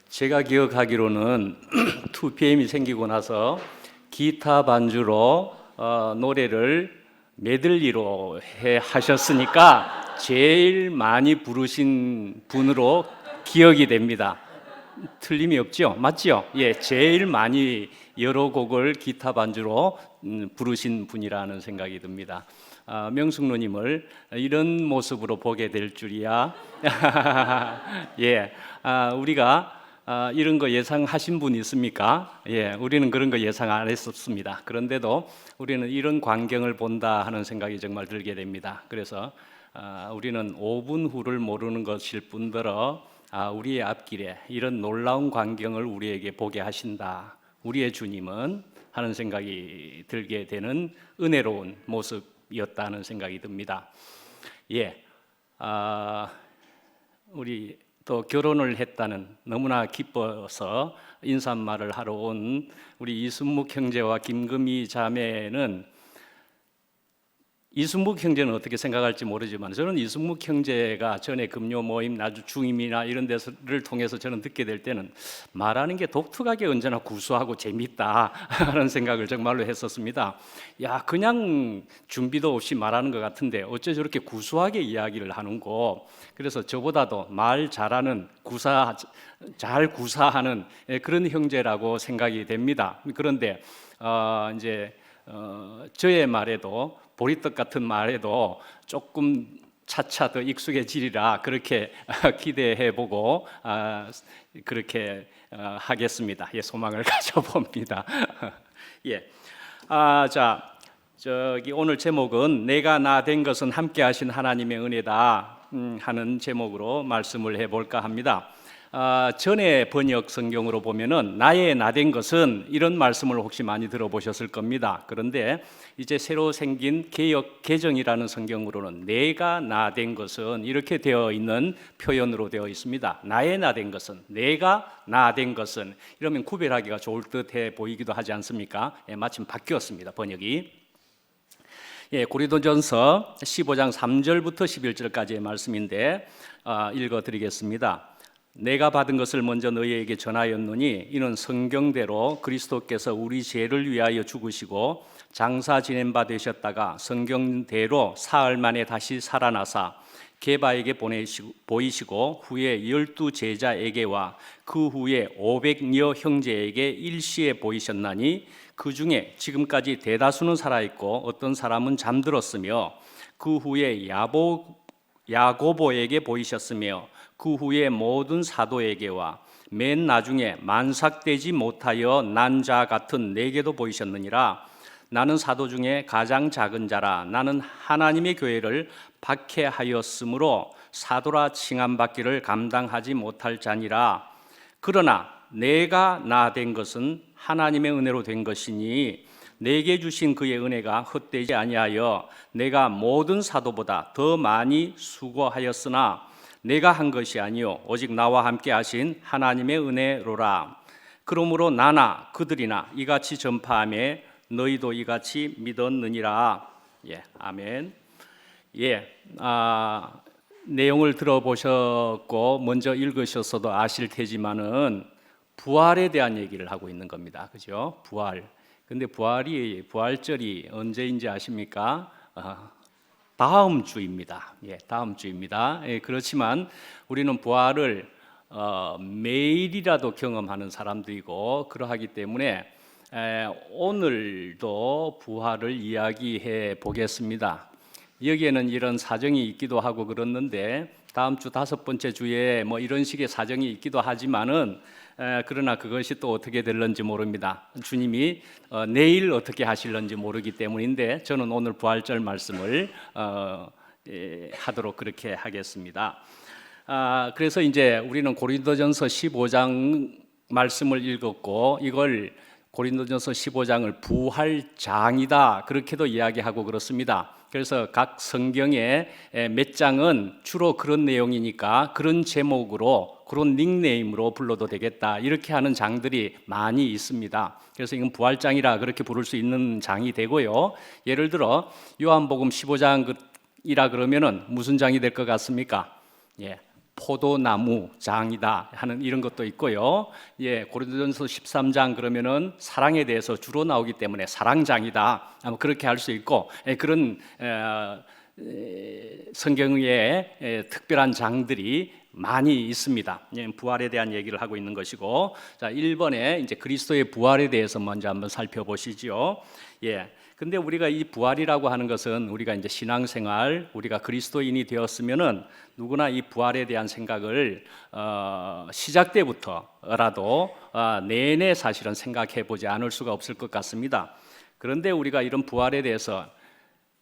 제가 기억하기로는 2PM이 생기고 나서 기타 반주로 노래를 메들리로 하셨으니까 제일 많이 부르신 분으로 기억이 됩니다. 틀림이 없죠? 맞죠? 예, 제일 많이 여러 곡을 기타 반주로 부르신 분이라는 생각이 듭니다. 명숙 누님을 이런 모습으로 보게 될 줄이야. 예, 우리가 이런 거 예상하신 분 있습니까? 예, 우리는 그런 거 예상 안 했었습니다. 그런데도 우리는 이런 광경을 본다 하는 생각이 정말 들게 됩니다. 그래서 우리는 5분 후를 모르는 것일 뿐더러 우리의 앞길에 이런 놀라운 광경을 우리에게 보게 하신다. 우리의 주님은 하는 생각이 들게 되는 은혜로운 모습이었다는 생각이 듭니다. 예, 우리 또 결혼을 했다는 너무나 기뻐서 인사말을 하러 온 우리 이순묵 형제와 김금희 자매는 이순묵 형제는 어떻게 생각할지 모르지만 저는 이순묵 형제가 전에 금요 모임, 나주 중임이나 이런 데를 통해서 저는 듣게 될 때는 말하는 게 독특하게 언제나 구수하고 재밌다 하는 생각을 정말로 했었습니다. 야, 그냥 준비도 없이 말하는 것 같은데 어째 저렇게 구수하게 이야기를 하는고. 그래서 저보다도 말 잘하는 잘 구사하는 그런 형제라고 생각이 됩니다. 그런데 이제 저의 말에도 보리떡 같은 말에도 조금 차차 더 익숙해지리라 그렇게 기대해보고 그렇게 하겠습니다. 예, 소망을 가져봅니다. 예, 자, 오늘 제목은 내가 나 된 것은 함께하신 하나님의 은혜다 하는 제목으로 말씀을 해볼까 합니다. 전에 번역 성경으로 보면은 나의 나 된 것은 이런 말씀을 혹시 많이 들어보셨을 겁니다. 그런데 이제 새로 생긴 개역 개정이라는 성경으로는 내가 나 된 것은 이렇게 되어 있는 표현으로 되어 있습니다. 나의 나 된 것은, 내가 나 된 것은, 이러면 구별하기가 좋을 듯해 보이기도 하지 않습니까? 예, 마침 바뀌었습니다, 번역이. 예, 고린도전서 15장 3절부터 11절까지의 말씀인데 읽어드리겠습니다. 내가 받은 것을 먼저 너희에게 전하였노니 이는 성경대로 그리스도께서 우리 죄를 위하여 죽으시고 장사 지낸 바 되셨다가 성경대로 사흘 만에 다시 살아나사 게바에게 보이시고 후에 12 제자에게와 그 후에 500여 형제에게 일시에 보이셨나니 그 중에 지금까지 대다수는 살아있고 어떤 사람은 잠들었으며 그 후에 야고보에게 보이셨으며 그 후에 모든 사도에게와 맨 나중에 만삭되지 못하여 난 자 같은 내게도 보이셨느니라. 나는 사도 중에 가장 작은 자라. 나는 하나님의 교회를 박해하였으므로 사도라 칭함받기를 감당하지 못할 자니라. 그러나 내가 나 된 것은 하나님의 은혜로 된 것이니 내게 주신 그의 은혜가 헛되지 아니하여 내가 모든 사도보다 더 많이 수고하였으나 내가 한 것이 아니요 오직 나와 함께 하신 하나님의 은혜로라. 그러므로 나나 그들이나 이같이 전파하며 너희도 이같이 믿었느니라. 예, 아멘. 예, 내용을 들어보셨고 먼저 읽으셨어도 아실 테지만은 부활에 대한 얘기를 하고 있는 겁니다. 그죠? 부활. 근데 부활절이 언제인지 아십니까? 다음 주입니다. 예, 다음 주입니다. 예, 그렇지만 우리는 부활을 매일이라도 경험하는 사람들이고 그러하기 때문에 오늘도 부활을 이야기해 보겠습니다. 여기에는 이런 사정이 있기도 하고 그렇는데 다음 주 5번째 주에 뭐 이런 식의 사정이 있기도 하지만은 그러나 그것이 또 어떻게 될런지 모릅니다. 주님이 내일 어떻게 하실런지 모르기 때문인데 저는 오늘 부활절 말씀을 하도록 그렇게 하겠습니다. 그래서 이제 우리는 고린도전서 15장 말씀을 읽었고 이걸 고린도전서 15장을 부활장이다 그렇게도 이야기하고 그렇습니다. 그래서 각 성경의 몇 장은 주로 그런 내용이니까 그런 제목으로 그런 닉네임으로 불러도 되겠다 이렇게 하는 장들이 많이 있습니다. 그래서 이건 부활장이라 그렇게 부를 수 있는 장이 되고요. 예를 들어 요한복음 15장이라 그러면은 무슨 장이 될 것 같습니까? 예, 포도나무 장이다 하는 이런 것도 있고요. 예, 고린도전서 13장 그러면은 사랑에 대해서 주로 나오기 때문에 사랑장이다. 아마 그렇게 할 수 있고, 그런 성경의 특별한 장들이 많이 있습니다. 부활에 대한 얘기를 하고 있는 것이고, 자, 1번에 이제 그리스도의 부활에 대해서 먼저 한번 살펴보시죠. 예. 근데 우리가 이 부활이라고 하는 것은 우리가 이제 신앙생활, 우리가 그리스도인이 되었으면은 누구나 이 부활에 대한 생각을 시작 때부터라도 내내 사실은 생각해 보지 않을 수가 없을 것 같습니다. 그런데 우리가 이런 부활에 대해서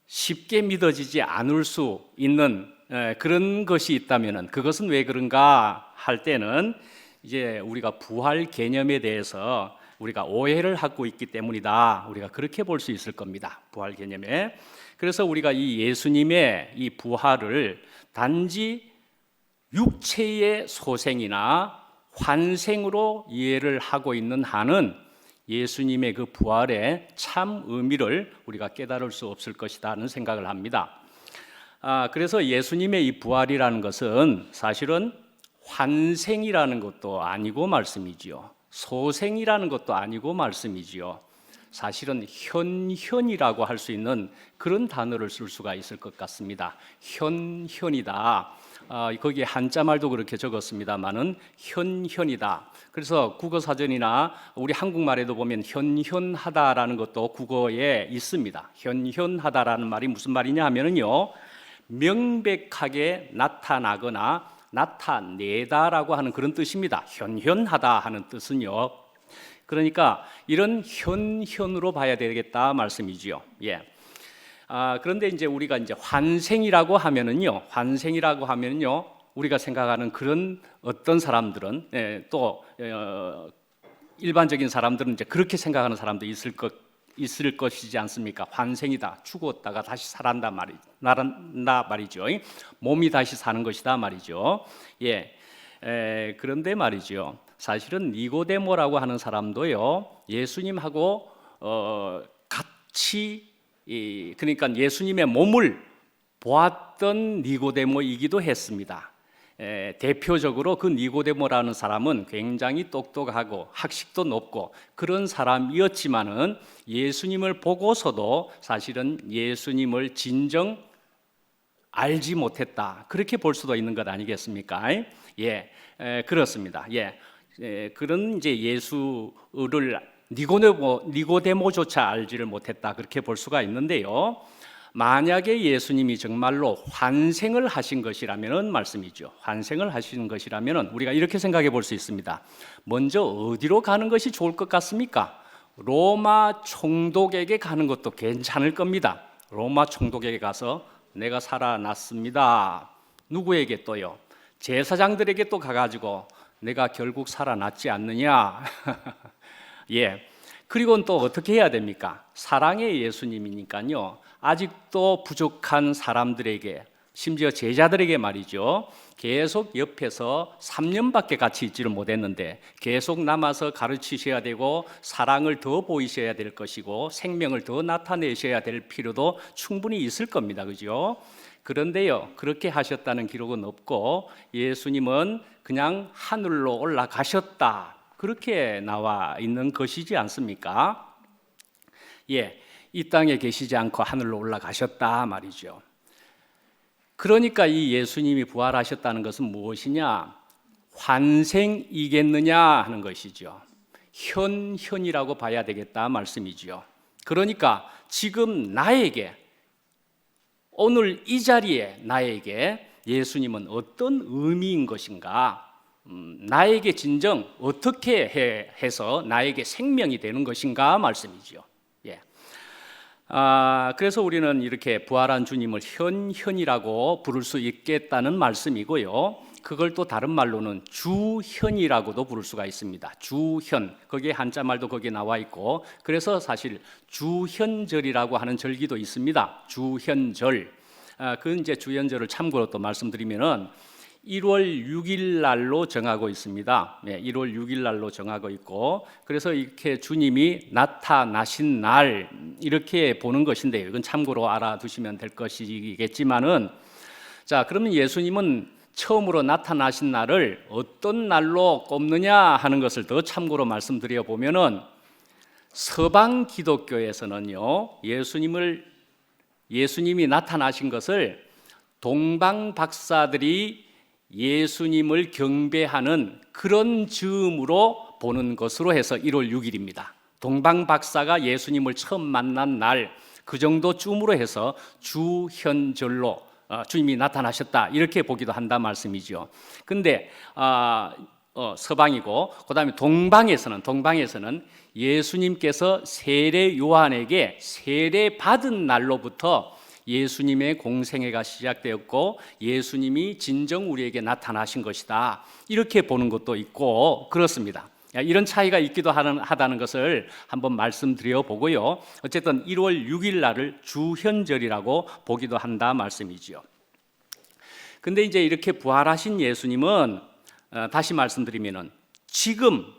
쉽게 믿어지지 않을 수 있는 그런 것이 있다면은 그것은 왜 그런가 할 때는 이제 우리가 부활 개념에 대해서 우리가 오해를 하고 있기 때문이다. 우리가 그렇게 볼 수 있을 겁니다. 부활 개념에. 그래서 우리가 이 예수님의 이 부활을 단지 육체의 소생이나 환생으로 이해를 하고 있는 한은 예수님의 그 부활의 참 의미를 우리가 깨달을 수 없을 것이다 하는 생각을 합니다. 그래서 예수님의 이 부활이라는 것은 사실은 환생이라는 것도 아니고 말씀이지요. 소생이라는 것도 아니고 말씀이지요. 사실은 현현이라고 할 수 있는 그런 단어를 쓸 수가 있을 것 같습니다. 현현이다. 거기에 한자말도 그렇게 적었습니다만은 현현이다. 그래서 국어사전이나 우리 한국말에도 보면 현현하다라는 것도 국어에 있습니다. 현현하다라는 말이 무슨 말이냐 하면은요, 명백하게 나타나거나 나타내다라고 하는 그런 뜻입니다. 현현하다 하는 뜻은요. 그러니까 이런 현현으로 봐야 되겠다 말씀이지요. 예. 그런데 이제 우리가 이제 환생이라고 하면은요, 우리가 생각하는 그런 어떤 사람들은 또 일반적인 사람들은 이제 그렇게 생각하는 사람도 있을 것이지 않습니까? 환생이다. 죽었다가 다시 살아난다 말이죠. 몸이 다시 사는 것이다 말이죠. 예. 그런데 말이죠. 사실은 니고데모라고 하는 사람도요, 예수님하고 같이 그러니까 예수님의 몸을 보았던 니고데모이기도 했습니다. 대표적으로 그 니고데모라는 사람은 굉장히 똑똑하고 학식도 높고 그런 사람이었지만은 예수님을 보고서도 사실은 예수님을 진정 알지 못했다. 그렇게 볼 수도 있는 것 아니겠습니까? 예, 그렇습니다. 예, 그런 이제 예수를 니고데모조차 알지를 못했다. 그렇게 볼 수가 있는데요. 만약에 예수님이 정말로 환생을 하신 것이라면 말씀이죠. 환생을 하신 것이라면 우리가 이렇게 생각해 볼 수 있습니다. 먼저 어디로 가는 것이 좋을 것 같습니까? 로마 총독에게 가는 것도 괜찮을 겁니다. 로마 총독에게 가서 내가 살아났습니다. 누구에게 또요? 제사장들에게 또 가가지고 내가 결국 살아났지 않느냐? 예. 그리고는 또 어떻게 해야 됩니까? 사랑의 예수님이니까요. 아직도 부족한 사람들에게, 심지어 제자들에게 말이죠. 계속 옆에서 3년밖에 같이 있지를 못했는데 계속 남아서 가르치셔야 되고 사랑을 더 보이셔야 될 것이고 생명을 더 나타내셔야 될 필요도 충분히 있을 겁니다. 그죠? 그런데요, 그렇게 하셨다는 기록은 없고 예수님은 그냥 하늘로 올라가셨다. 그렇게 나와 있는 것이지 않습니까? 예, 이 땅에 계시지 않고 하늘로 올라가셨다 말이죠. 그러니까 이 예수님이 부활하셨다는 것은 무엇이냐? 환생이겠느냐 하는 것이죠. 현현이라고 봐야 되겠다 말씀이죠. 그러니까 지금 나에게, 오늘 이 자리에 나에게 예수님은 어떤 의미인 것인가? 나에게 진정 어떻게 해서 나에게 생명이 되는 것인가 말씀이죠. 예. 그래서 우리는 이렇게 부활한 주님을 현현이라고 부를 수 있겠다는 말씀이고요. 그걸 또 다른 말로는 주현이라고도 부를 수가 있습니다. 주현, 거기에 한자말도 거기에 나와 있고, 그래서 사실 주현절이라고 하는 절기도 있습니다. 주현절. 그 이제 주현절을 참고로 또 말씀드리면은 1월 6일 날로 정하고 있습니다. 네, 1월 6일 날로 정하고 있고, 그래서 이렇게 주님이 나타나신 날 이렇게 보는 것인데요. 이건 참고로 알아두시면 될 것이겠지만은, 자, 그러면 예수님은 처음으로 나타나신 날을 어떤 날로 꼽느냐 하는 것을 더 참고로 말씀드려 보면은 서방 기독교에서는요, 예수님이 나타나신 것을 동방 박사들이 예수님을 경배하는 그런 즈음으로 보는 것으로 해서 1월 6일입니다. 동방 박사가 예수님을 처음 만난 날, 그 정도쯤으로 해서 주현절로 주님이 나타나셨다 이렇게 보기도 한다 말씀이죠. 근데 서방이고 그다음에 동방에서는 예수님께서 세례 요한에게 세례 받은 날로부터 예수님의 공생애가 시작되었고 예수님이 진정 우리에게 나타나신 것이다 이렇게 보는 것도 있고 그렇습니다. 이런 차이가 있기도 하다는 것을 한번 말씀드려 보고요. 어쨌든 1월 6일 날을 주현절이라고 보기도 한다 말씀이지요. 근데 이제 이렇게 부활하신 예수님은 다시 말씀드리면은 지금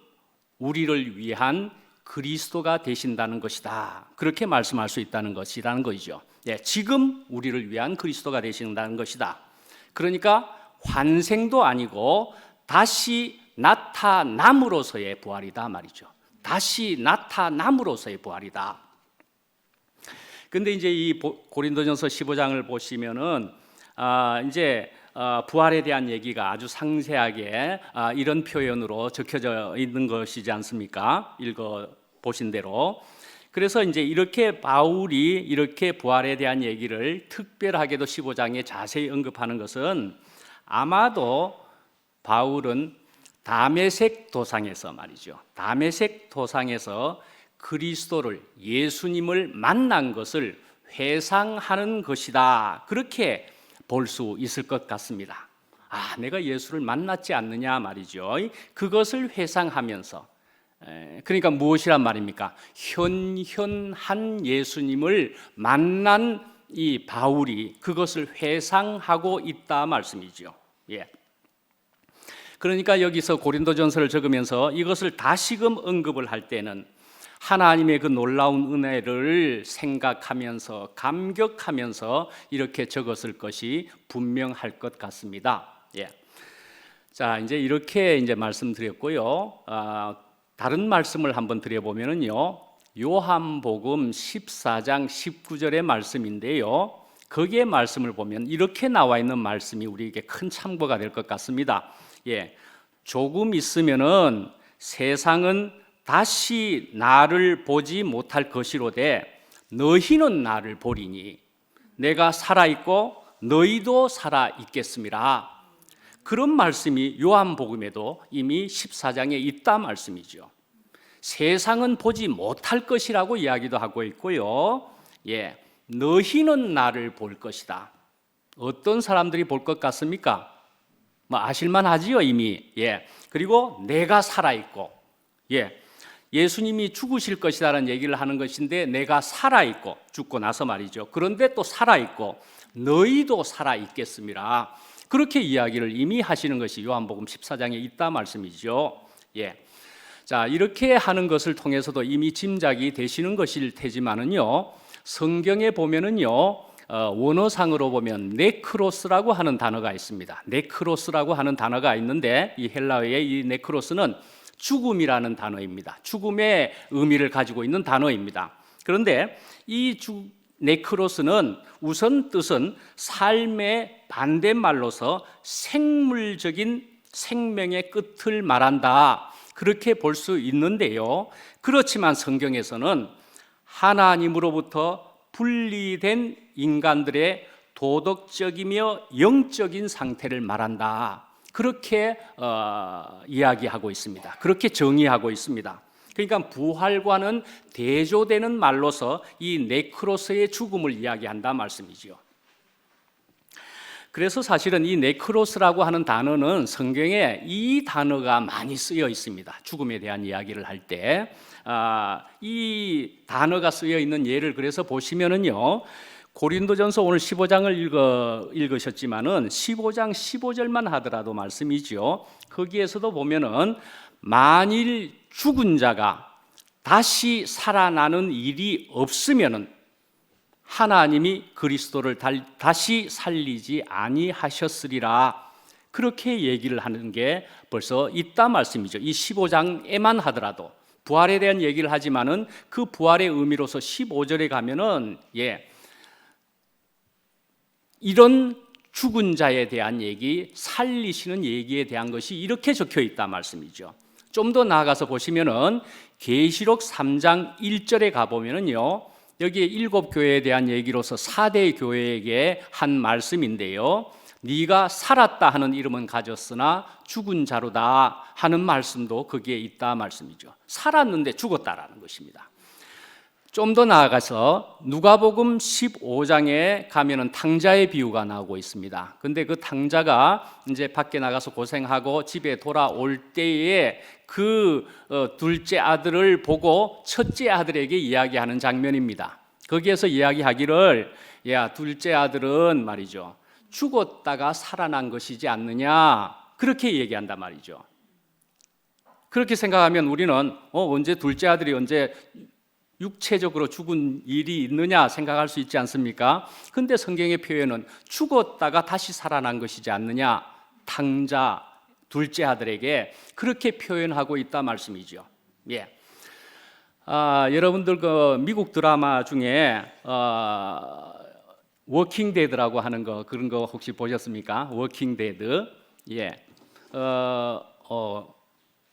우리를 위한 그리스도가 되신다는 것이다. 그렇게 말씀할 수 있다는 것이라는 것이죠. 지금 우리를 위한 그리스도가 되신다는 것이다. 그러니까 환생도 아니고 다시 나타남으로서의 부활이다 말이죠. 다시 나타남으로서의 부활이다. 근데 이제 이 고린도전서 15장을 보시면은 이제 부활에 대한 얘기가 아주 상세하게 이런 표현으로 적혀져 있는 것이지 않습니까? 읽어 보신 대로. 그래서 이제 이렇게 바울이 이렇게 부활에 대한 얘기를 특별하게도 15장에 자세히 언급하는 것은 아마도 바울은 다메섹 도상에서 말이죠. 다메섹 도상에서 그리스도를 예수님을 만난 것을 회상하는 것이다. 그렇게 볼 수 있을 것 같습니다. 내가 예수를 만났지 않느냐 말이죠. 그것을 회상하면서 그러니까 무엇이란 말입니까? 현현한 예수님을 만난 이 바울이 그것을 회상하고 있다 말씀이죠. 그러니까 여기서 고린도전서를 적으면서 이것을 다시금 언급을 할 때는 하나님의 그 놀라운 은혜를 생각하면서 감격하면서 이렇게 적었을 것이 분명할 것 같습니다. 자, 이제 이렇게 이제 말씀드렸고요. 다른 말씀을 한번 드려보면은요. 요한복음 14장 19절의 말씀인데요. 거기에 말씀을 보면 이렇게 나와 있는 말씀이 우리에게 큰 참고가 될 것 같습니다. 조금 있으면은 세상은 다시 나를 보지 못할 것이로되 너희는 나를 보리니 내가 살아있고 너희도 살아있겠음이라. 그런 말씀이 요한복음에도 이미 14장에 있다 말씀이죠. 세상은 보지 못할 것이라고 이야기도 하고 있고요. 너희는 나를 볼 것이다. 어떤 사람들이 볼 것 같습니까? 아실만 하지요 이미. 그리고 내가 살아있고 예수님이 죽으실 것이라는 얘기를 하는 것인데 내가 살아있고 죽고 나서 말이죠. 그런데 또 살아있고 너희도 살아있겠음이라. 그렇게 이야기를 이미 하시는 것이 요한복음 14장에 있다 말씀이죠. 자, 이렇게 하는 것을 통해서도 이미 짐작이 되시는 것일 테지만은요. 성경에 보면은요. 원어상으로 보면 네크로스라고 하는 단어가 있습니다. 네크로스라고 하는 단어가 있는데 이 헬라어의 이 네크로스는 죽음이라는 단어입니다. 죽음의 의미를 가지고 있는 단어입니다. 그런데 이 네크로스는 우선 뜻은 삶의 반대말로서 생물적인 생명의 끝을 말한다. 그렇게 볼 수 있는데요. 그렇지만 성경에서는 하나님으로부터 분리된 인간들의 도덕적이며 영적인 상태를 말한다. 그렇게 이야기하고 있습니다. 그렇게 정의하고 있습니다. 그러니까 부활과는 대조되는 말로서 이 네크로스의 죽음을 이야기한다 말씀이죠. 그래서 사실은 이 네크로스라고 하는 단어는 성경에 이 단어가 많이 쓰여 있습니다. 죽음에 대한 이야기를 할 때 이 단어가 쓰여 있는 예를 그래서 보시면은요. 고린도전서 오늘 15장을 읽으셨지만은 15장 15절만 하더라도 말씀이죠. 거기에서도 보면은 만일 죽은 자가 다시 살아나는 일이 없으면은 하나님이 그리스도를 다시 살리지 아니하셨으리라. 그렇게 얘기를 하는 게 벌써 있다 말씀이죠. 이 15장에만 하더라도 부활에 대한 얘기를 하지만은 그 부활의 의미로서 15절에 가면은 이런 죽은 자에 대한 얘기, 살리시는 얘기에 대한 것이 이렇게 적혀 있다 말씀이죠. 좀 더 나아가서 보시면은 계시록 3장 1절에 가 보면은요. 여기에 7교회에 대한 얘기로서 4대 교회에게 한 말씀인데요. 네가 살았다 하는 이름은 가졌으나 죽은 자로다 하는 말씀도 거기에 있다 말씀이죠. 살았는데 죽었다라는 것입니다. 좀 더 나아가서 누가복음 15장에 가면은 탕자의 비유가 나오고 있습니다. 근데 그 탕자가 이제 밖에 나가서 고생하고 집에 돌아올 때에 그 둘째 아들을 보고 첫째 아들에게 이야기하는 장면입니다. 거기에서 이야기하기를 야, 둘째 아들은 말이죠. 죽었다가 살아난 것이지 않느냐. 그렇게 얘기한단 말이죠. 그렇게 생각하면 우리는 언제 둘째 아들이 언제 육체적으로 죽은 일이 있느냐 생각할 수 있지 않습니까? 근데 성경의 표현은 죽었다가 다시 살아난 것이지 않느냐. 탕자 둘째 아들에게 그렇게 표현하고 있다 말씀이죠. 여러분들 그 미국 드라마 중에 워킹 데드라고 하는 거 그런 거 혹시 보셨습니까? 워킹 데드.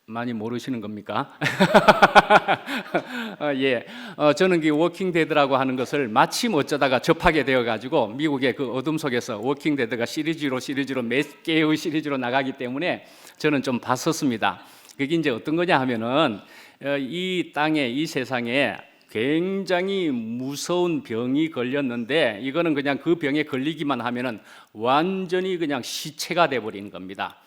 많이 모르시는 겁니까? 저는 그 워킹 데드라고 하는 것을 마침 어쩌다가 접하게 되어 가지고 미국의 그 어둠 속에서 워킹 데드가 시리즈로 몇 개의 시리즈로 나가기 때문에 저는 좀 봤었습니다. 그게 이제 어떤 거냐 하면은 이 땅에 이 세상에 굉장히 무서운 병이 걸렸는데 이거는 그냥 그 병에 걸리기만 하면은 완전히 그냥 시체가 돼 버리는 겁니다.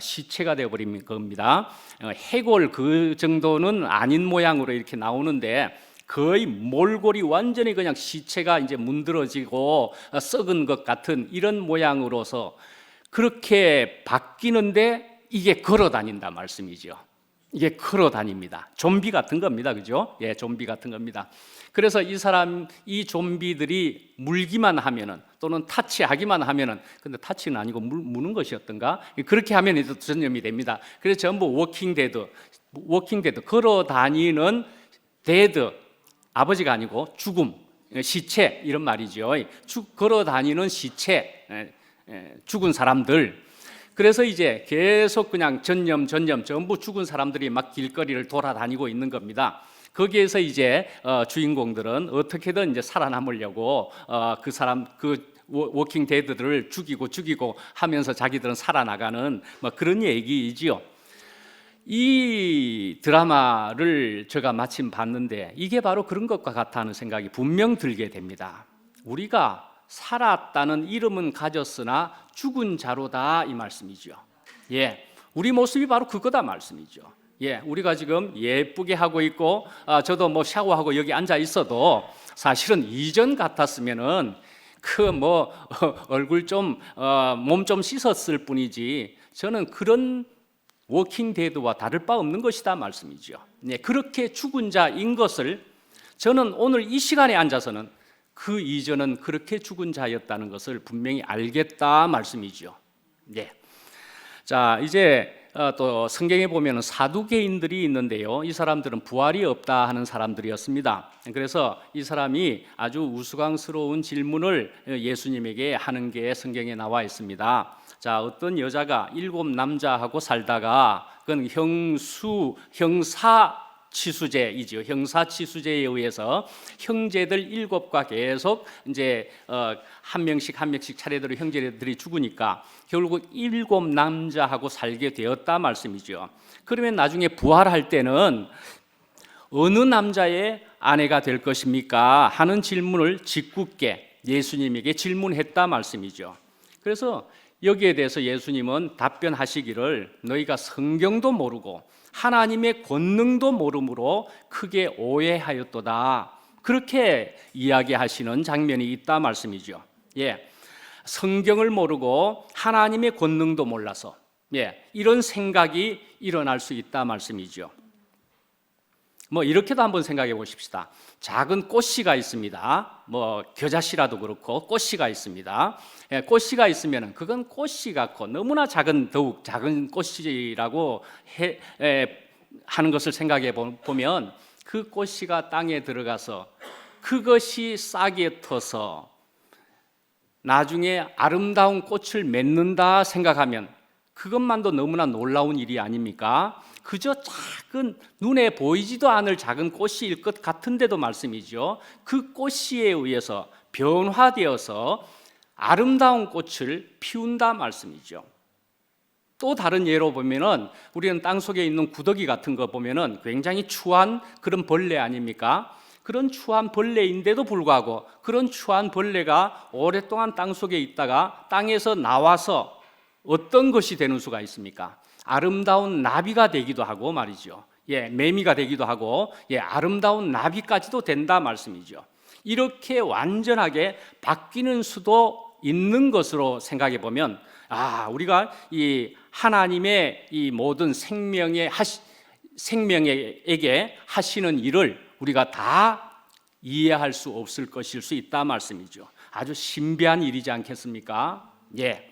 시체가 되어버린 겁니다. 해골 그 정도는 아닌 모양으로 이렇게 나오는데 거의 몰골이 완전히 그냥 시체가 이제 문드러지고 썩은 것 같은 이런 모양으로서 그렇게 바뀌는데 이게 걸어 다닌다 말씀이죠. 이게 걸어 다닙니다. 좀비 같은 겁니다. 그죠? 좀비 같은 겁니다. 그래서 이 좀비들이 물기만 하면은 또는 타치하기만 하면은 근데 타치는 아니고 무는 것이었던가? 그렇게 하면 이제 전염이 됩니다. 그래서 전부 워킹 데드 걸어 다니는 데드 아버지가 아니고 죽음, 시체 이런 말이죠. 걸어 다니는 시체, 죽은 사람들. 그래서 이제 계속 그냥 전염 전부 죽은 사람들이 막 길거리를 돌아다니고 있는 겁니다. 거기에서 이제 주인공들은 어떻게든 이제 살아남으려고 그 워킹 데드들을 죽이고 하면서 자기들은 살아나가는 뭐 그런 얘기이지요. 이 드라마를 제가 마침 봤는데 이게 바로 그런 것과 같다 하는 생각이 분명 들게 됩니다. 우리가 살았다는 이름은 가졌으나 죽은 자로다 이 말씀이죠. 우리 모습이 바로 그거다 말씀이죠. 우리가 지금 예쁘게 하고 있고 저도 뭐 샤워하고 여기 앉아 있어도 사실은 이전 같았으면은 얼굴 좀 몸 좀 씻었을 뿐이지 저는 그런 워킹 데드와 다를 바 없는 것이다 말씀이죠. 그렇게 죽은 자인 것을 저는 오늘 이 시간에 앉아서는 그 이전은 그렇게 죽은 자였다는 것을 분명히 알겠다 말씀이죠. 자, 이제 또 성경에 보면 사두개인들이 있는데요. 이 사람들은 부활이 없다 하는 사람들이었습니다. 그래서 이 사람이 아주 우스꽝스러운 질문을 예수님에게 하는 게 성경에 나와 있습니다. 자, 어떤 여자가 7 남자하고 살다가 그건 형사치수제이죠. 형사치수제에 의해서 형제들 7과 계속 이제 한 명씩 차례대로 형제들이 죽으니까 결국 7 남자하고 살게 되었다 말씀이죠. 그러면 나중에 부활할 때는 어느 남자의 아내가 될 것입니까? 하는 질문을 짓궂게 예수님에게 질문했다 말씀이죠. 그래서 여기에 대해서 예수님은 답변하시기를 너희가 성경도 모르고 하나님의 권능도 모름으로 크게 오해하였도다. 그렇게 이야기하시는 장면이 있다 말씀이죠. 성경을 모르고 하나님의 권능도 몰라서 이런 생각이 일어날 수 있다 말씀이죠. 뭐 이렇게도 한번 생각해 보십시다. 작은 꽃씨가 있습니다. 뭐 겨자씨라도 그렇고 꽃씨가 있습니다. 예, 꽃씨가 있으면 그건 꽃씨 같고 너무나 더욱 작은 꽃씨라고 하는 것을 생각해 보면 그 꽃씨가 땅에 들어가서 그것이 싹이 터서 나중에 아름다운 꽃을 맺는다 생각하면 그것만도 너무나 놀라운 일이 아닙니까? 그저 작은 눈에 보이지도 않을 작은 꽃씨일 것 같은데도 말씀이죠. 그 꽃씨에 의해서 변화되어서 아름다운 꽃을 피운다 말씀이죠. 또 다른 예로 보면은 우리는 땅 속에 있는 구더기 같은 거 보면은 굉장히 추한 그런 벌레 아닙니까? 그런 추한 벌레인데도 불구하고 그런 추한 벌레가 오랫동안 땅 속에 있다가 땅에서 나와서 어떤 것이 되는 수가 있습니까? 아름다운 나비가 되기도 하고 말이죠. 예, 매미가 되기도 하고, 예, 아름다운 나비까지도 된다 말씀이죠. 이렇게 완전하게 바뀌는 수도 있는 것으로 생각해 보면, 우리가 이 하나님의 이 모든 생명에게 하시는 일을 우리가 다 이해할 수 없을 것일 수 있다 말씀이죠. 아주 신비한 일이지 않겠습니까? 예.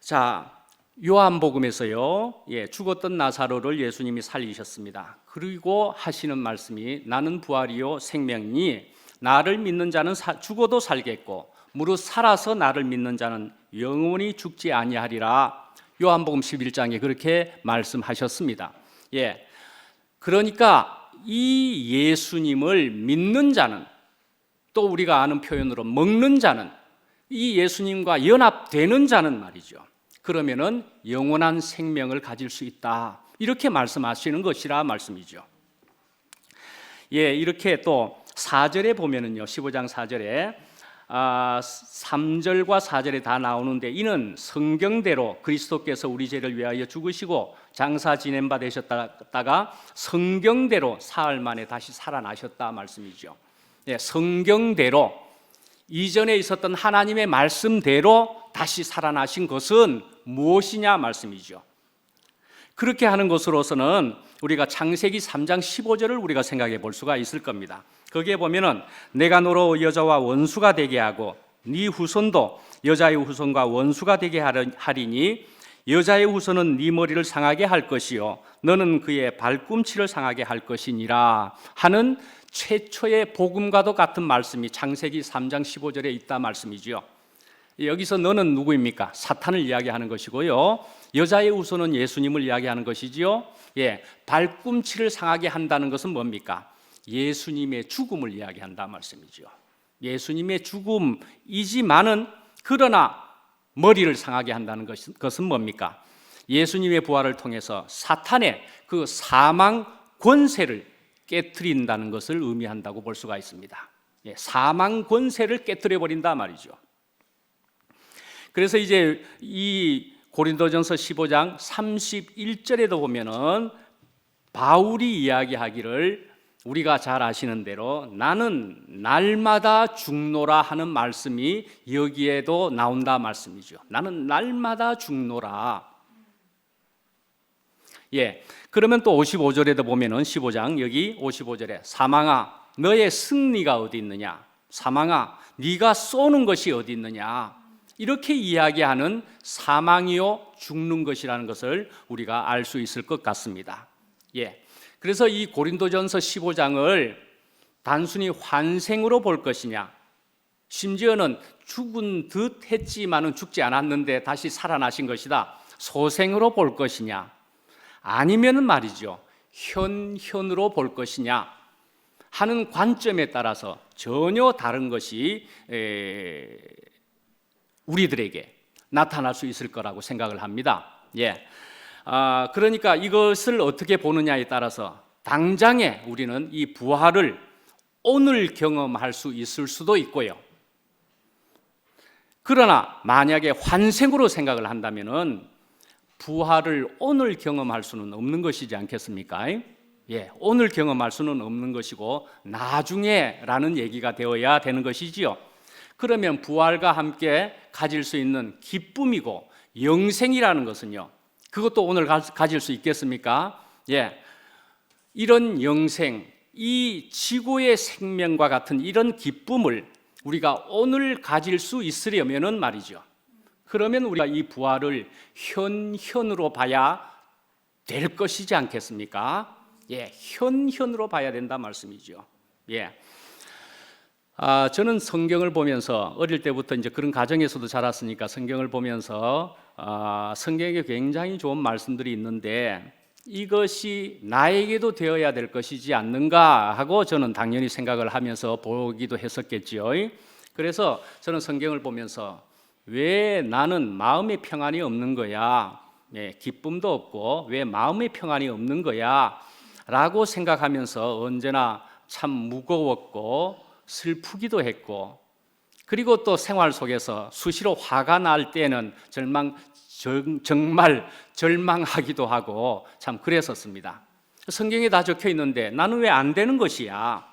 자, 요한복음에서요, 죽었던 나사로를 예수님이 살리셨습니다. 그리고 하시는 말씀이 나는 부활이요 생명이니 나를 믿는 자는 죽어도 살겠고 무릇 살아서 나를 믿는 자는 영원히 죽지 아니하리라. 요한복음 11장에 그렇게 말씀하셨습니다. 예, 그러니까 이 예수님을 믿는 자는, 또 우리가 아는 표현으로 먹는 자는, 이 예수님과 연합되는 자는 말이죠, 그러면은 영원한 생명을 가질 수 있다, 이렇게 말씀하시는 것이라 말씀이죠. 예, 이렇게 또 4절에 보면은요, 15장 4절에 3절과 4절에 다 나오는데 이는 성경대로 그리스도께서 우리 죄를 위하여 죽으시고 장사 지낸 바 되셨다가 성경대로 사흘 만에 다시 살아나셨다 말씀이죠. 예, 성경대로 이전에 있었던 하나님의 말씀대로 다시 살아나신 것은 무엇이냐 말씀이죠. 그렇게 하는 것으로서는 우리가 창세기 3장 15절을 우리가 생각해 볼 수가 있을 겁니다. 거기에 보면은 내가 너로 여자와 원수가 되게 하고 네 후손도 여자의 후손과 원수가 되게 하리니 여자의 후손은 네 머리를 상하게 할 것이요 너는 그의 발꿈치를 상하게 할 것이니라 하는 최초의 복음과도 같은 말씀이 창세기 3장 15절에 있다 말씀이죠. 여기서 너는 누구입니까? 사탄을 이야기하는 것이고요, 여자의 후손은 예수님을 이야기하는 것이지요. 예, 발꿈치를 상하게 한다는 것은 뭡니까? 예수님의 죽음을 이야기한다 말씀이죠. 예수님의 죽음이지만은 그러나 머리를 상하게 한다는 것은 뭡니까? 예수님의 부활을 통해서 사탄의 그 사망 권세를 깨트린다는 것을 의미한다고 볼 수가 있습니다. 예, 사망 권세를 깨트려 버린다 말이죠. 그래서 이제 이 고린도전서 15장 31절에도 보면은 바울이 이야기하기를 우리가 잘 아시는 대로 나는 날마다 죽노라 하는 말씀이 여기에도 나온다 말씀이죠. 나는 날마다 죽노라. 예, 그러면 또 55절에도 보면은 15장 여기 55절에 사망아 너의 승리가 어디 있느냐, 사망아 네가 쏘는 것이 어디 있느냐, 이렇게 이야기하는 사망이요 죽는 것이라는 것을 우리가 알 수 있을 것 같습니다. 예, 그래서 이 고린도전서 15장을 단순히 환생으로 볼 것이냐, 심지어는 죽은 듯 했지만은 죽지 않았는데 다시 살아나신 것이다, 소생으로 볼 것이냐, 아니면은 말이죠 현현으로 볼 것이냐 하는 관점에 따라서 전혀 다른 것이 우리들에게 나타날 수 있을 거라고 생각을 합니다. 예, 그러니까 이것을 어떻게 보느냐에 따라서 당장에 우리는 이 부활을 오늘 경험할 수 있을 수도 있고요, 그러나 만약에 환생으로 생각을 한다면은 부활을 오늘 경험할 수는 없는 것이지 않겠습니까? 예, 오늘 경험할 수는 없는 것이고 나중에라는 얘기가 되어야 되는 것이지요. 그러면 부활과 함께 가질 수 있는 기쁨이고 영생이라는 것은요, 그것도 오늘 가질 수 있겠습니까? 예, 이런 영생, 이 지구의 생명과 같은 이런 기쁨을 우리가 오늘 가질 수 있으려면은 말이죠. 그러면 우리가 이 부활을 현현으로 봐야 될 것이지 않겠습니까? 예, 현현으로 봐야 된다 말씀이죠. 예. 저는 성경을 보면서 어릴 때부터 이제 그런 가정에서도 자랐으니까 성경을 보면서 성경에 굉장히 좋은 말씀들이 있는데 이것이 나에게도 되어야 될 것이지 않는가 하고 저는 당연히 생각을 하면서 보기도 했었겠지요. 그래서 저는 성경을 보면서 왜 나는 마음의 평안이 없는 거야? 네, 기쁨도 없고 왜 마음의 평안이 없는 거야? 라고 생각하면서 언제나 참 무거웠고 슬프기도 했고, 그리고 또 생활 속에서 수시로 화가 날 때는 정말 절망하기도 하고 참 그랬었습니다. 성경에 다 적혀 있는데 나는 왜 안 되는 것이야?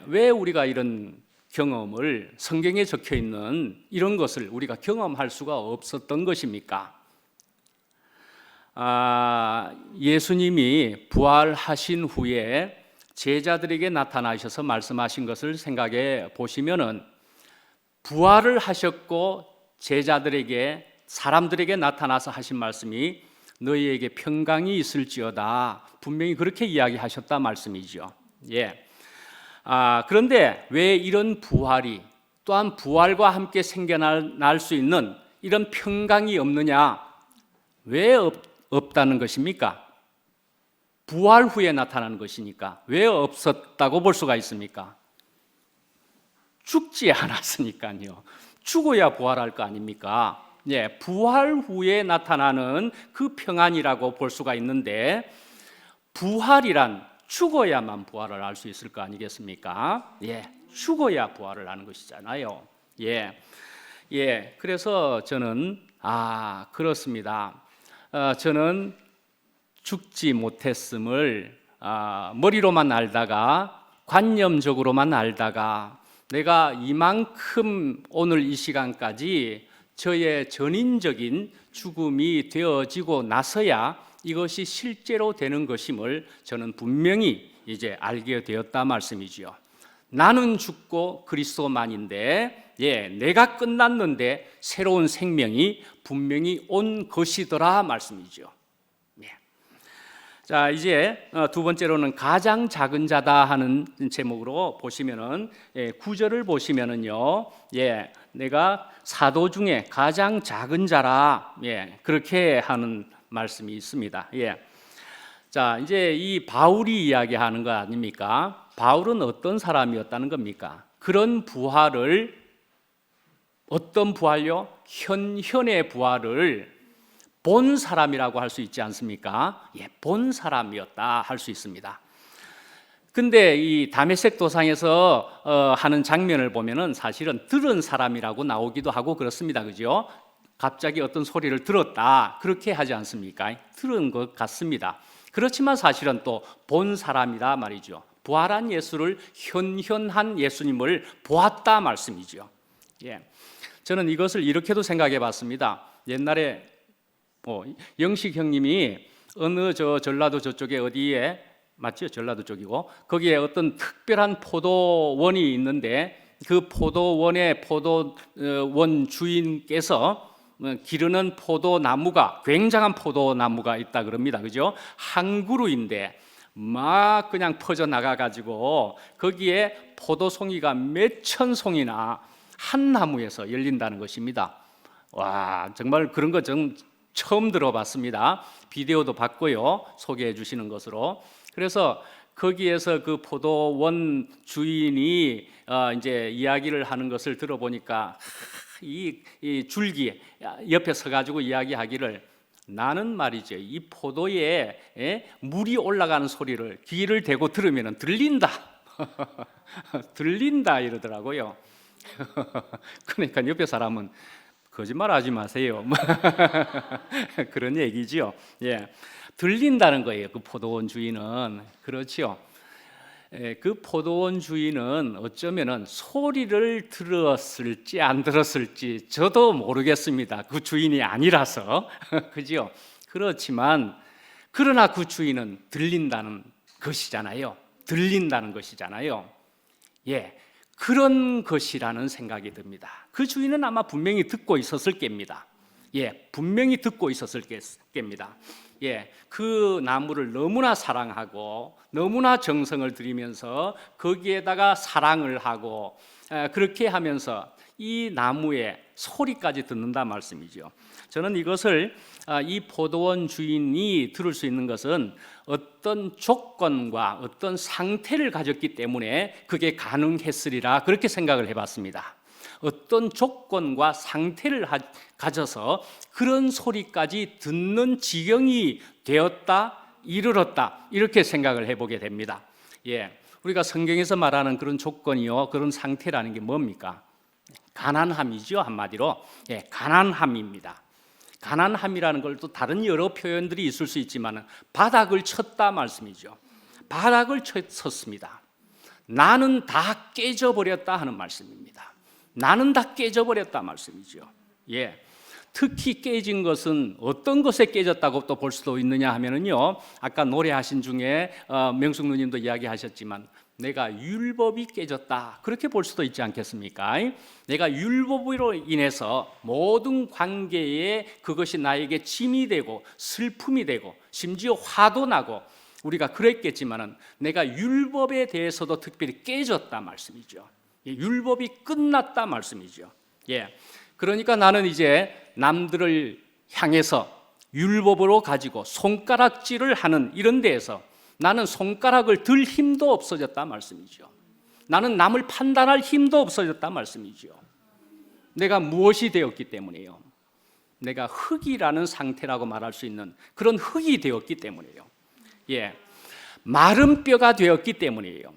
왜 우리가 이런 경험을, 성경에 적혀 있는 이런 것을 우리가 경험할 수가 없었던 것입니까? 예수님이 부활하신 후에 제자들에게 나타나셔서 말씀하신 것을 생각해 보시면은 부활을 하셨고 제자들에게, 사람들에게 나타나서 하신 말씀이 너희에게 평강이 있을지어다, 분명히 그렇게 이야기하셨다 말씀이죠. 그런데 왜 이런 부활이, 또한 부활과 함께 생겨날 수 있는 이런 평강이 없느냐? 왜 없다는 것입니까? 부활 후에 나타나는 것이니까 왜 없었다고 볼 수가 있습니까? 죽지 않았으니까요. 죽어야 부활할 거 아닙니까? 부활 후에 나타나는 그 평안이라고 볼 수가 있는데, 부활이란 죽어야만 부활을 할 수 있을 거 아니겠습니까? 죽어야 부활을 하는 것이잖아요. 그래서 저는 그렇습니다. 저는 죽지 못했음을 머리로만 알다가, 관념적으로만 알다가, 내가 이만큼 오늘 이 시간까지 저의 전인적인 죽음이 되어지고 나서야 이것이 실제로 되는 것임을 저는 분명히 이제 알게 되었다 말씀이지요. 나는 죽고 그리스도만인데, 내가 끝났는데 새로운 생명이 분명히 온 것이더라 말씀이죠. 자, 이제 두 번째로는 가장 작은 자다 하는 제목으로 보시면은 9절을 보시면은요, 내가 사도 중에 가장 작은 자라, 그렇게 하는 말씀이 있습니다. 자, 이제 이 바울이 이야기하는 거 아닙니까? 바울은 어떤 사람이었다는 겁니까? 그런 부활을, 어떤 부활요? 현현의 부활을 본 사람이라고 할 수 있지 않습니까? 본 사람이었다 할 수 있습니다. 근데 이 다메섹 도상에서 하는 장면을 보면은 사실은 들은 사람이라고 나오기도 하고 그렇습니다. 그죠? 갑자기 어떤 소리를 들었다, 그렇게 하지 않습니까? 들은 것 같습니다. 그렇지만 사실은 또 본 사람이다 말이죠. 부활한 예수를, 현현한 예수님을 보았다 말씀이죠. 저는 이것을 이렇게도 생각해 봤습니다. 옛날에 영식 형님이 어느 전라도 저쪽에 어디에, 맞죠? 전라도 쪽이고, 거기에 어떤 특별한 포도원이 있는데 그 포도원의 포도원 주인께서 기르는 포도나무가, 굉장한 포도나무가 있다 그럽니다. 그죠? 한 그루인데 막 그냥 퍼져나가 가지고 거기에 포도송이가 몇천 송이나 한 나무에서 열린다는 것입니다. 와, 정말 그런 거 처음 들어봤습니다. 비디오도 봤고요, 소개해 주시는 것으로. 그래서 거기에서 그 포도원 주인이 이제 이야기를 하는 것을 들어보니까 이 줄기 옆에 서가지고 이야기하기를, 나는 말이죠, 이 포도에 물이 올라가는 소리를 귀를 대고 들으면 들린다. 들린다 이러더라고요. 그러니까 옆에 사람은 거짓말하지 마세요. 그런 얘기죠. 들린다는 거예요. 그 포도원 주인은. 그렇죠. 그 포도원 주인은 어쩌면은 소리를 들었을지 안 들었을지 저도 모르겠습니다. 그 주인이 아니라서. 그죠? 그렇지만 그러나 그 주인은 들린다는 것이잖아요. 들린다는 것이잖아요. 예, 그런 것이라는 생각이 듭니다. 그 주인은 아마 분명히 듣고 있었을 겁니다. 예, 분명히 듣고 있었을 겁니다. 예, 그 나무를 너무나 사랑하고 너무나 정성을 들이면서 거기에다가 사랑을 하고 그렇게 하면서 이 나무의 소리까지 듣는다 말씀이죠. 저는 이것을 이 포도원 주인이 들을 수 있는 것은 어떤 조건과 어떤 상태를 가졌기 때문에 그게 가능했으리라 그렇게 생각을 해봤습니다. 어떤 조건과 상태를 가져서 그런 소리까지 듣는 지경이 되었다, 이르렀다 이렇게 생각을 해보게 됩니다. 예, 우리가 성경에서 말하는 그런 조건이요, 그런 상태라는 게 뭡니까? 가난함이죠, 한마디로. 예, 가난함입니다. 가난함이라는 걸 또 다른 여러 표현들이 있을 수 있지만 바닥을 쳤다 말씀이죠. 바닥을 쳤습니다. 나는 다 깨져버렸다 하는 말씀입니다. 나는 다 깨져버렸다 말씀이죠. 예, 특히 깨진 것은 어떤 것에 깨졌다고 또 볼 수도 있느냐 하면은요, 아까 노래하신 중에 명숙 누님도 이야기하셨지만 내가 율법이 깨졌다 그렇게 볼 수도 있지 않겠습니까? 내가 율법으로 인해서 모든 관계에 그것이 나에게 짐이 되고 슬픔이 되고 심지어 화도 나고 우리가 그랬겠지만은 내가 율법에 대해서도 특별히 깨졌다 말씀이죠. 율법이 끝났다 말씀이죠. 예, 그러니까 나는 이제 남들을 향해서 율법으로 가지고 손가락질을 하는 이런 데에서 나는 손가락을 들 힘도 없어졌다 말씀이죠. 나는 남을 판단할 힘도 없어졌다 말씀이죠. 내가 무엇이 되었기 때문이에요? 내가 흙이라는 상태라고 말할 수 있는 그런 흙이 되었기 때문이에요. 예, 마른 뼈가 되었기 때문이에요.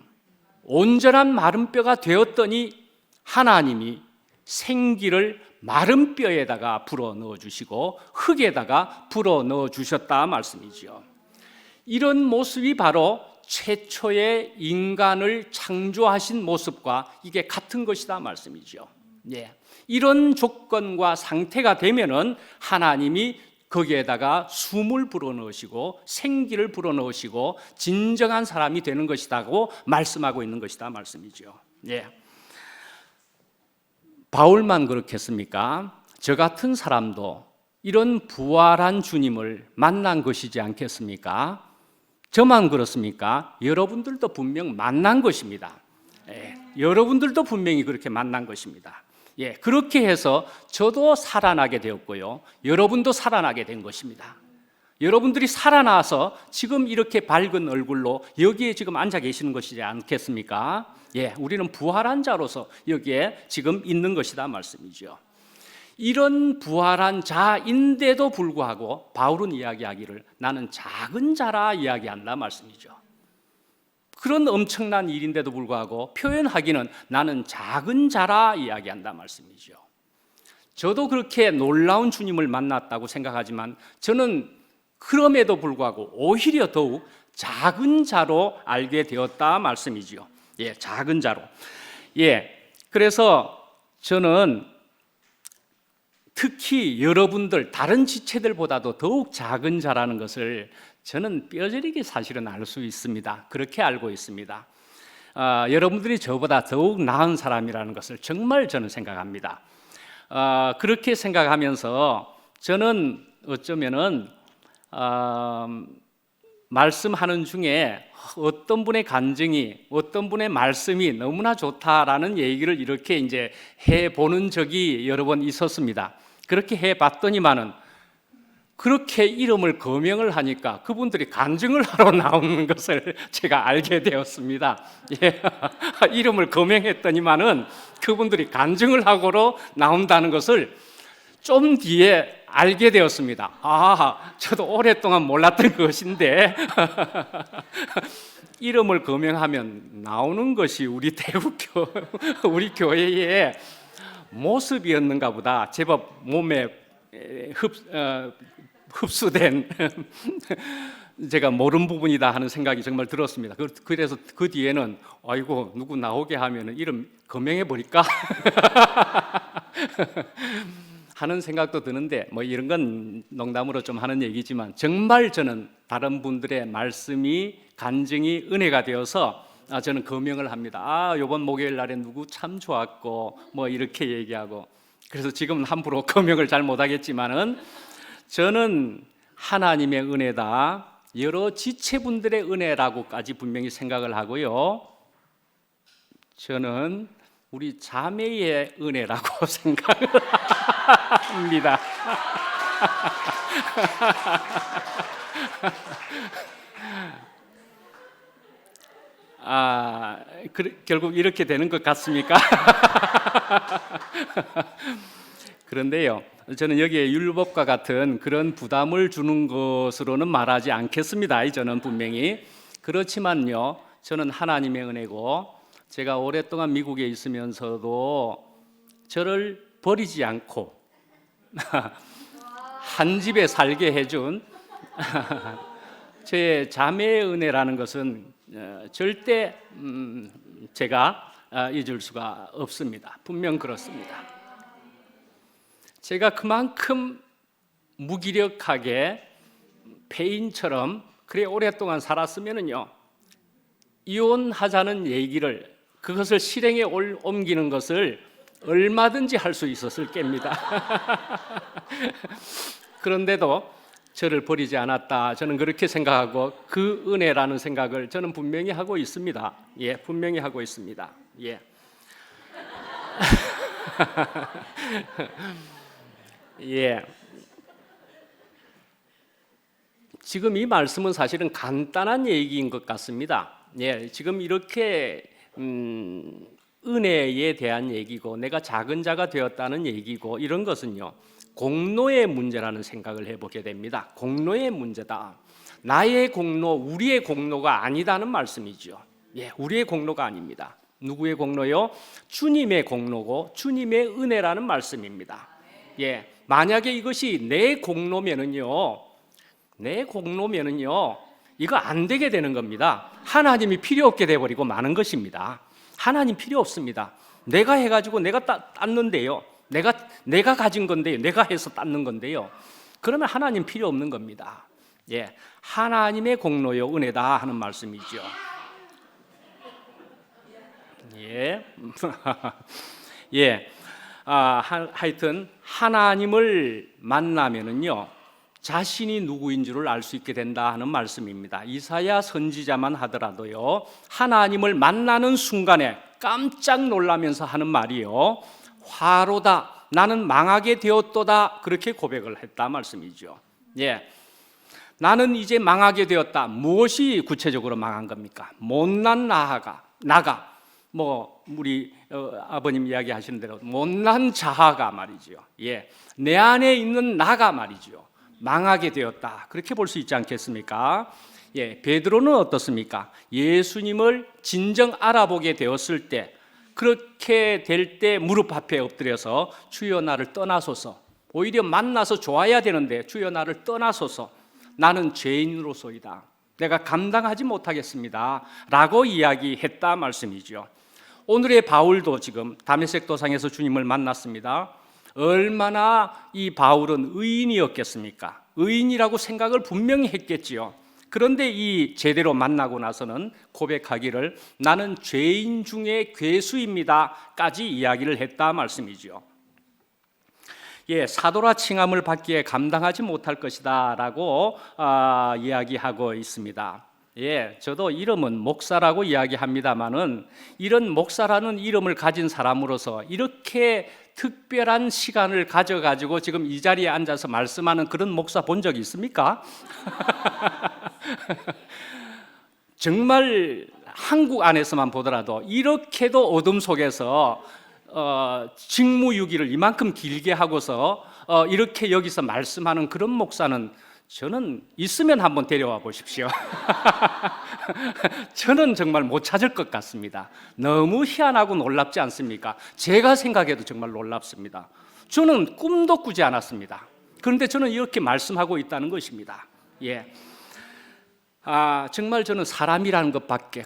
온전한 마른 뼈가 되었더니 하나님이 생기를 마른 뼈에다가 불어 넣어 주시고 흙에다가 불어 넣어 주셨다 말씀이죠. 이런 모습이 바로 최초의 인간을 창조하신 모습과 이게 같은 것이다 말씀이죠. 예, 이런 조건과 상태가 되면은 하나님이 거기에다가 숨을 불어넣으시고 생기를 불어넣으시고 진정한 사람이 되는 것이라고 말씀하고 있는 것이다 말씀이죠. 예. 바울만 그렇겠습니까? 저 같은 사람도 이런 부활한 주님을 만난 것이지 않겠습니까? 저만 그렇습니까? 여러분들도 분명 만난 것입니다. 예, 여러분들도 분명히 그렇게 만난 것입니다. 예, 그렇게 해서 저도 살아나게 되었고요, 여러분도 살아나게 된 것입니다. 여러분들이 살아나서 지금 이렇게 밝은 얼굴로 여기에 지금 앉아 계시는 것이지 않겠습니까? 예, 우리는 부활한 자로서 여기에 지금 있는 것이다 말씀이죠. 이런 부활한 자인데도 불구하고 바울은 이야기하기를 나는 작은 자라 이야기한다 말씀이죠. 그런 엄청난 일인데도 불구하고 표현하기는 나는 작은 자라 이야기한다 말씀이죠. 저도 그렇게 놀라운 주님을 만났다고 생각하지만 저는 그럼에도 불구하고 오히려 더욱 작은 자로 알게 되었다 말씀이죠. 예, 작은 자로. 예, 그래서 저는 특히 여러분들 다른 지체들보다도 더욱 작은 자라는 것을 저는 뼈저리게 사실은 알 수 있습니다. 그렇게 알고 있습니다. 여러분들이 저보다 더욱 나은 사람이라는 것을 정말 저는 생각합니다. 그렇게 생각하면서 저는 어쩌면은 말씀하는 중에 어떤 분의 간증이, 어떤 분의 말씀이 너무나 좋다라는 얘기를 이렇게 이제 해보는 적이 여러 번 있었습니다. 그렇게 해봤더니만은 그렇게 이름을 거명을 하니까 그분들이 간증을 하러 나오는 것을 제가 알게 되었습니다. 예. 이름을 거명했더니만은 그분들이 간증을 하고로 나온다는 것을 좀 뒤에 알게 되었습니다. 아, 저도 오랫동안 몰랐던 것인데 이름을 거명하면 나오는 것이 우리 대구교 우리 교회의 모습이었는가 보다. 제법 몸에 흡수된 제가 모르는 부분이다 하는 생각이 정말 들었습니다. 그래서 그 뒤에는 아이고 누구 나오게 하면 이름 거명해 버릴까 하는 생각도 드는데 뭐 이런 건 농담으로 좀 하는 얘기지만 정말 저는 다른 분들의 말씀이 간증이 은혜가 되어서 저는 거명을 합니다. 이번 목요일 날에 누구 참 좋았고 뭐 이렇게 얘기하고, 그래서 지금은 함부로 거명을 잘 못하겠지만은 저는 하나님의 은혜다, 여러 지체분들의 은혜라고까지 분명히 생각을 하고요, 저는 우리 자매의 은혜라고 생각을 합니다. 결국 이렇게 되는 것 같습니까? 그런데요, 저는 여기에 율법과 같은 그런 부담을 주는 것으로는 말하지 않겠습니다. 저는 분명히. 그렇지만요, 저는 하나님의 은혜고, 제가 오랫동안 미국에 있으면서도 저를 버리지 않고 한 집에 살게 해준 제 자매의 은혜라는 것은 절대 제가 잊을 수가 없습니다. 분명 그렇습니다. 제가 그만큼 무기력하게 폐인처럼 그래 오랫동안 살았으면은요, 이혼하자는 얘기를, 그것을 실행에 옮기는 것을 얼마든지 할 수 있었을 겁니다. 그런데도 저를 버리지 않았다, 저는 그렇게 생각하고 그 은혜라는 생각을 저는 분명히 하고 있습니다. 예, 분명히 하고 있습니다. 예. 예. 지금 이 말씀은 사실은 간단한 얘기인 것 같습니다. 예, 지금 이렇게 은혜에 대한 얘기고 내가 작은 자가 되었다는 얘기고 이런 것은요, 공로의 문제라는 생각을 해보게 됩니다. 공로의 문제다. 나의 공로, 우리의 공로가 아니다는 말씀이죠. 예, 우리의 공로가 아닙니다. 누구의 공로요? 주님의 공로고 주님의 은혜라는 말씀입니다. 예, 만약에 이것이 내 공로면은요, 이거 안 되게 되는 겁니다. 하나님이 필요 없게 돼버리고 마는 것입니다. 하나님 필요 없습니다. 내가 해가지고 내가 땄는데요, 내가 가진 건데요, 내가 해서 땄는 건데요, 그러면 하나님 필요 없는 겁니다. 예, 하나님의 공로요 은혜다 하는 말씀이죠. 예, 예, 하여튼 하나님을 만나면은요, 자신이 누구인 줄을 알 수 있게 된다 하는 말씀입니다. 이사야 선지자만 하더라도요, 하나님을 만나는 순간에 깜짝 놀라면서 하는 말이요, 화로다, 나는 망하게 되었도다, 그렇게 고백을 했다 말씀이죠. 예, 나는 이제 망하게 되었다. 무엇이 구체적으로 망한 겁니까? 못난 나가, 뭐 우리 아버님 이야기하시는 대로 못난 자아가 말이죠. 예, 내 안에 있는 나가 말이죠, 망하게 되었다, 그렇게 볼 수 있지 않겠습니까? 예, 베드로는 어떻습니까? 예수님을 진정 알아보게 되었을 때, 그렇게 될 때 무릎 앞에 엎드려서 주여 나를 떠나소서, 오히려 만나서 좋아야 되는데 주여 나를 떠나소서, 나는 죄인으로소이다, 내가 감당하지 못하겠습니다 라고 이야기했다 말씀이죠. 오늘의 바울도 지금 다메섹 도상에서 주님을 만났습니다. 얼마나 이 바울은 의인이었겠습니까? 의인이라고 생각을 분명히 했겠지요. 그런데 이 제대로 만나고 나서는 고백하기를 나는 죄인 중에 괴수입니다 까지 이야기를 했다 말씀이죠. 예, 사도라 칭함을 받기에 감당하지 못할 것이다 라고 이야기하고 있습니다. 예, 저도 이름은 목사라고 이야기합니다마는 이런 목사라는 이름을 가진 사람으로서 이렇게 특별한 시간을 가져가지고 지금 이 자리에 앉아서 말씀하는 그런 목사 본 적 있습니까? 정말 한국 안에서만 보더라도 이렇게도 어둠 속에서 직무유기를 이만큼 길게 하고서 이렇게 여기서 말씀하는 그런 목사는 저는 있으면 한번 데려와 보십시오. 저는 정말 못 찾을 것 같습니다. 너무 희한하고 놀랍지 않습니까? 제가 생각해도 정말 놀랍습니다. 저는 꿈도 꾸지 않았습니다. 그런데 저는 이렇게 말씀하고 있다는 것입니다. 예, 정말 저는 사람이라는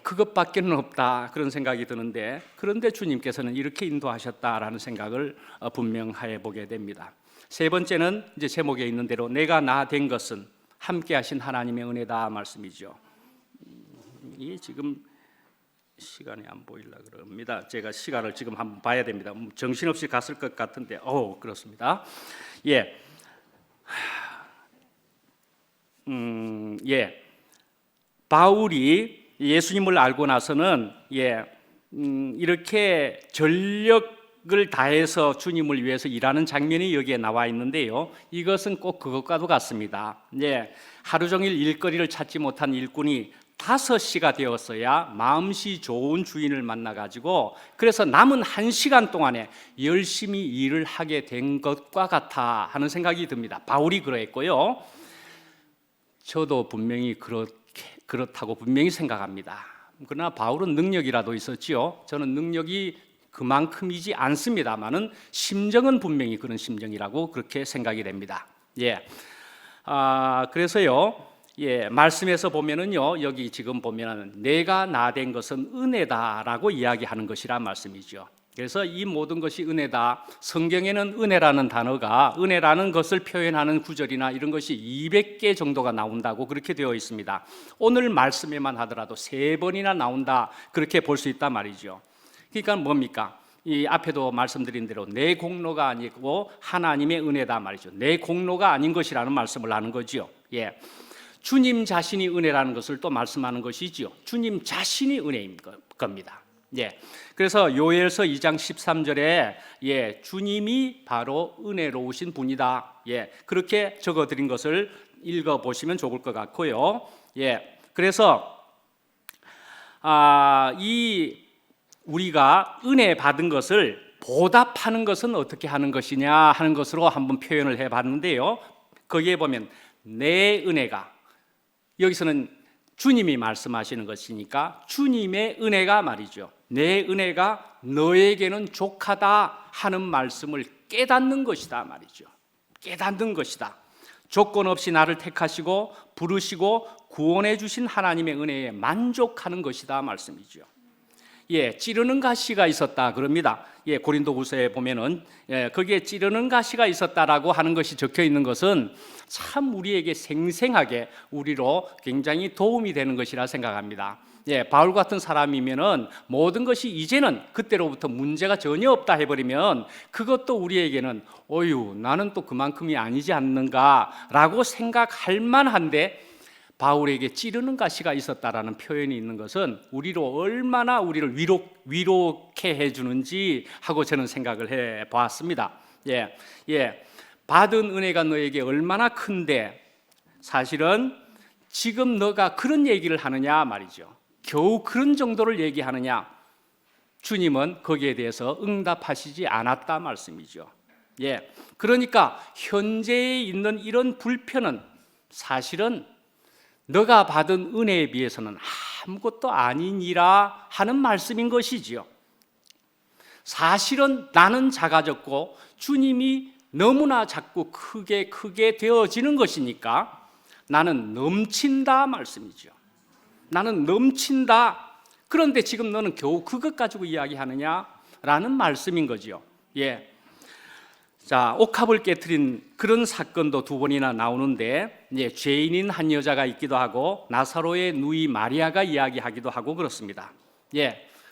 그것밖에는 없다, 그런 생각이 드는데, 그런데 주님께서는 이렇게 인도하셨다라는 생각을 분명해 보게 됩니다. 세 번째는 이제 제목에 있는 대로 내가 나 된 것은 함께 하신 하나님의 은혜다 말씀이죠. 이게 지금 시간이 안 보이려 그럽니다. 제가 시간을 지금 한번 봐야 됩니다. 정신없이 갔을 것 같은데, 그렇습니다. 예, 바울이 예수님을 알고 나서는 이렇게 전력을 다해서 주님을 위해서 일하는 장면이 여기에 나와 있는데요. 이것은 꼭 그것과도 같습니다. 하루 종일 일거리를 찾지 못한 일꾼이 5시가 되었어야 마음씨 좋은 주인을 만나가지고 그래서 남은 1시간 동안에 열심히 일을 하게 된 것과 같아 하는 생각이 듭니다. 바울이 그러했고요. 저도 분명히 그렇다고 분명히 생각합니다. 그러나 바울은 능력이라도 있었지요. 저는 능력이 그만큼이지 않습니다만은 심정은 분명히 그런 심정이라고 그렇게 생각이 됩니다. 그래서요. 말씀에서 보면은요, 여기 지금 보면은 내가 나 된 것은 은혜다라고 이야기하는 것이란 말씀이죠. 그래서 이 모든 것이 은혜다. 성경에는 은혜라는 단어가 은혜라는 것을 표현하는 구절이나 이런 것이 200개 정도가 나온다고 그렇게 되어 있습니다. 오늘 말씀에만 하더라도 3번이나 나온다 그렇게 볼 수 있단 말이죠. 그러니까 뭡니까? 이 앞에도 말씀드린 대로 내 공로가 아니고 하나님의 은혜다 말이죠. 내 공로가 아닌 것이라는 말씀을 하는 거지요. 주님 자신이 은혜라는 것을 또 말씀하는 것이지요. 주님 자신이 은혜인 겁니다. 그래서 요엘서 2장 13절에 주님이 바로 은혜로우신 분이다. 그렇게 적어드린 것을 읽어보시면 좋을 것 같고요. 그래서 우리가 은혜 받은 것을 보답하는 것은 어떻게 하는 것이냐 하는 것으로 한번 표현을 해봤는데요. 거기에 보면 내 은혜가, 여기서는 주님이 말씀하시는 것이니까 주님의 은혜가 말이죠. 내 은혜가 너에게는 족하다 하는 말씀을 깨닫는 것이다 말이죠. 깨닫는 것이다. 조건 없이 나를 택하시고 부르시고 구원해 주신 하나님의 은혜에 만족하는 것이다 말씀이죠. 찌르는 가시가 있었다 그럽니다. 고린도후서에 보면은 거기에 찌르는 가시가 있었다라고 하는 것이 적혀 있는 것은 참 우리에게 생생하게 우리로 굉장히 도움이 되는 것이라 생각합니다. 바울 같은 사람이면은 모든 것이 이제는 그때로부터 문제가 전혀 없다 해버리면 그것도 우리에게는 나는 또 그만큼이 아니지 않는가라고 생각할 만한데, 바울에게 찌르는 가시가 있었다라는 표현이 있는 것은 우리로 얼마나 우리를 위로케 해주는지 하고 저는 생각을 해보았습니다. 받은 은혜가 너에게 얼마나 큰데 사실은 지금 너가 그런 얘기를 하느냐 말이죠. 겨우 그런 정도를 얘기하느냐. 주님은 거기에 대해서 응답하시지 않았다 말씀이죠. 그러니까 현재에 있는 이런 불편은 사실은 너가 받은 은혜에 비해서는 아무것도 아니니라 하는 말씀인 것이지요. 사실은 나는 작아졌고 주님이 너무나 작고 크게 되어지는 것이니까 나는 넘친다 말씀이죠. 나는 넘친다. 그런데 지금 너는 겨우 그것 가지고 이야기하느냐라는 말씀인 거죠. 자, 옥합을 깨트린 그런 사건도 2번이나 나오는데 죄인인 한 여자가 있기도 하고 나사로의 누이 마리아가 이야기하기도 하고 그렇습니다.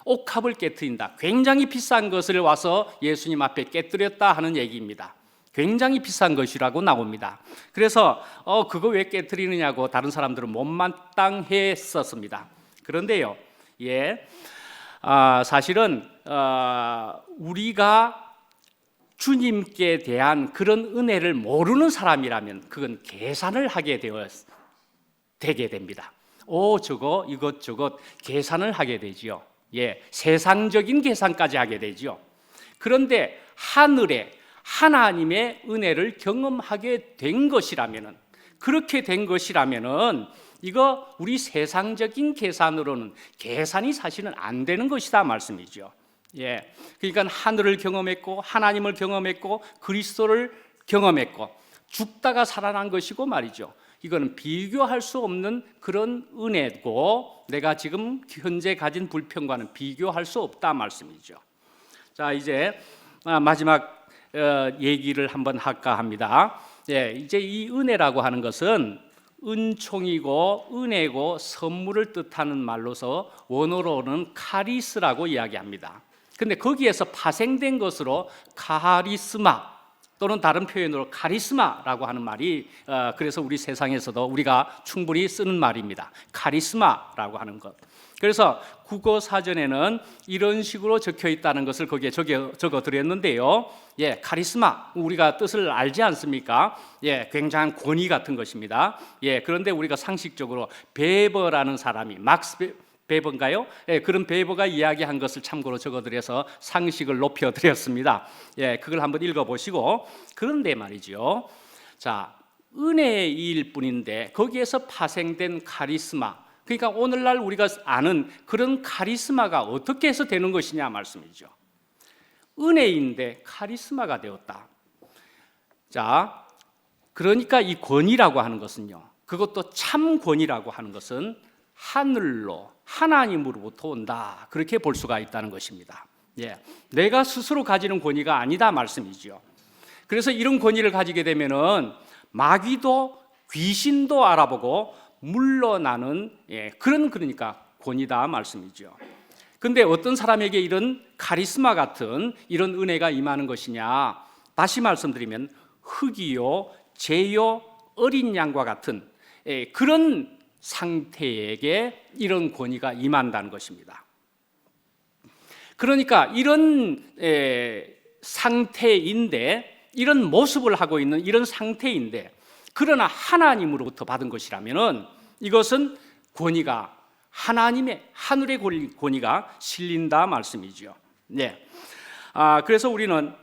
옥합을 깨트린다. 굉장히 비싼 것을 와서 예수님 앞에 깨뜨렸다 하는 얘기입니다. 굉장히 비싼 것이라고 나옵니다. 그래서 그거 왜 깨트리느냐고 다른 사람들은 못마땅했었습니다. 그런데요, 사실은 우리가 주님께 대한 그런 은혜를 모르는 사람이라면 그건 계산을 하게 되게 됩니다. 저거 이것저것 계산을 하게 되지요. 세상적인 계산까지 하게 되지요. 그런데 하늘에 하나님의 은혜를 경험하게 된 것이라면은, 그렇게 된 것이라면은 이거 우리 세상적인 계산으로는 계산이 사실은 안 되는 것이다 말씀이죠. 그러니까 하늘을 경험했고 하나님을 경험했고 그리스도를 경험했고 죽다가 살아난 것이고 말이죠. 이거는 비교할 수 없는 그런 은혜고 내가 지금 현재 가진 불평과는 비교할 수 없다 말씀이죠. 자, 이제 마지막 얘기를 한번 할까 합니다. 예, 이제 이 은혜라고 하는 것은 은총이고 은혜고 선물을 뜻하는 말로서 원어로는 카리스라고 이야기합니다. 근데 거기에서 파생된 것으로 카리스마 또는 다른 표현으로 카리스마라고 하는 말이 그래서 우리 세상에서도 우리가 충분히 쓰는 말입니다. 카리스마라고 하는 것. 그래서 국어 사전에는 이런 식으로 적혀 있다는 것을 거기에 적어 드렸는데요. 예, 카리스마 우리가 뜻을 알지 않습니까? 예, 굉장한 권위 같은 것입니다. 예, 그런데 우리가 상식적으로 베버라는 사람이 막스 베버인가요? 예, 그런 베버가 이야기한 것을 참고로 적어드려서 상식을 높여드렸습니다. 예, 그걸 한번 읽어보시고 그런데 말이죠. 자, 은혜일 뿐인데 거기에서 파생된 카리스마, 그러니까 오늘날 우리가 아는 그런 카리스마가 어떻게 해서 되는 것이냐 말씀이죠. 은혜인데 카리스마가 되었다. 자, 그러니까 이 권위라고 하는 것은요, 그것도 참 권위라고 하는 것은 하늘로 하나님으로부터 온다, 그렇게 볼 수가 있다는 것입니다. 예, 내가 스스로 가지는 권위가 아니다 말씀이죠. 그래서 이런 권위를 가지게 되면은 마귀도 귀신도 알아보고 물러나는 그러니까 권위다 말씀이죠. 근데 어떤 사람에게 이런 카리스마 같은 이런 은혜가 임하는 것이냐? 다시 말씀드리면 흑이요, 재요, 어린 양과 같은 그런 상태에게 이런 권위가 임한다는 것입니다. 그러니까 이런 상태인데, 이런 모습을 하고 있는 이런 상태인데, 그러나 하나님으로부터 받은 것이라면은 이것은 권위가 하나님의 하늘의 권위가 실린다 말씀이죠. 네. 그래서 우리는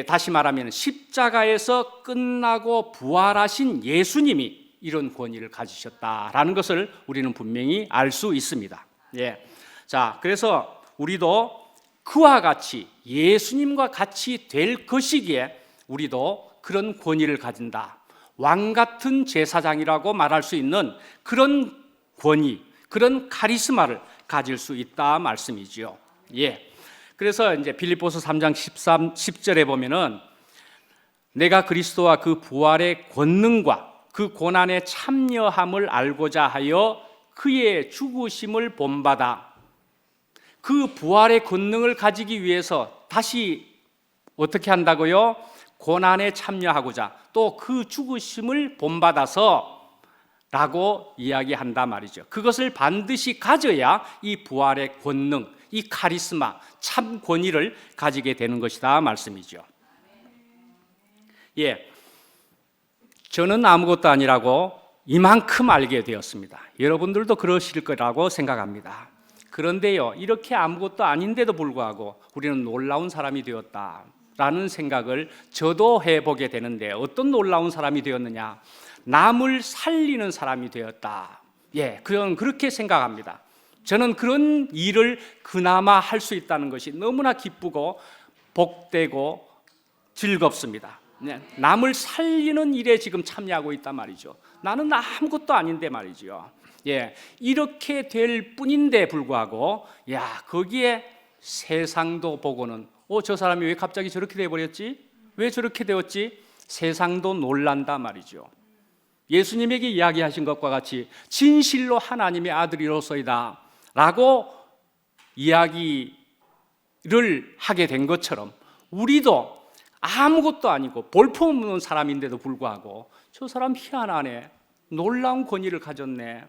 다시 말하면 십자가에서 끝나고 부활하신 예수님이 이런 권위를 가지셨다라는 것을 우리는 분명히 알 수 있습니다. 예. 자, 그래서 우리도 그와 같이 예수님과 같이 될 것이기에 우리도 그런 권위를 가진다. 왕 같은 제사장이라고 말할 수 있는 그런 권위, 그런 카리스마를 가질 수 있다 말씀이지요. 예. 그래서 이제 빌립보서 3장 10절에 보면은 내가 그리스도와 그 부활의 권능과 그 고난에 참여함을 알고자 하여 그의 죽으심을 본받아. 그 부활의 권능을 가지기 위해서 다시 어떻게 한다고요? 고난에 참여하고자, 또 그 죽으심을 본받아서 라고 이야기한다 말이죠. 그것을 반드시 가져야 이 부활의 권능, 이 카리스마, 참 권위를 가지게 되는 것이다 말씀이죠. 예, 저는 아무것도 아니라고 이만큼 알게 되었습니다. 여러분들도 그러실 거라고 생각합니다. 그런데요, 이렇게 아무것도 아닌데도 불구하고 우리는 놀라운 사람이 되었다라는 생각을 저도 해보게 되는데, 어떤 놀라운 사람이 되었느냐? 남을 살리는 사람이 되었다. 예, 그렇게 생각합니다. 저는 그런 일을 그나마 할 수 있다는 것이 너무나 기쁘고 복되고 즐겁습니다. 네, 남을 살리는 일에 지금 참여하고 있단 말이죠. 나는 아무것도 아닌데 말이죠. 예, 이렇게 될 뿐인데 불구하고, 야, 거기에 세상도 보고는 저 사람이 왜 갑자기 저렇게 돼버렸지? 왜 저렇게 되었지? 세상도 놀란다 말이죠. 예수님에게 이야기하신 것과 같이 진실로 하나님의 아들이로소이다 라고 이야기를 하게 된 것처럼, 우리도 아무것도 아니고 볼품없는 사람인데도 불구하고 저 사람 희한하네, 놀라운 권위를 가졌네,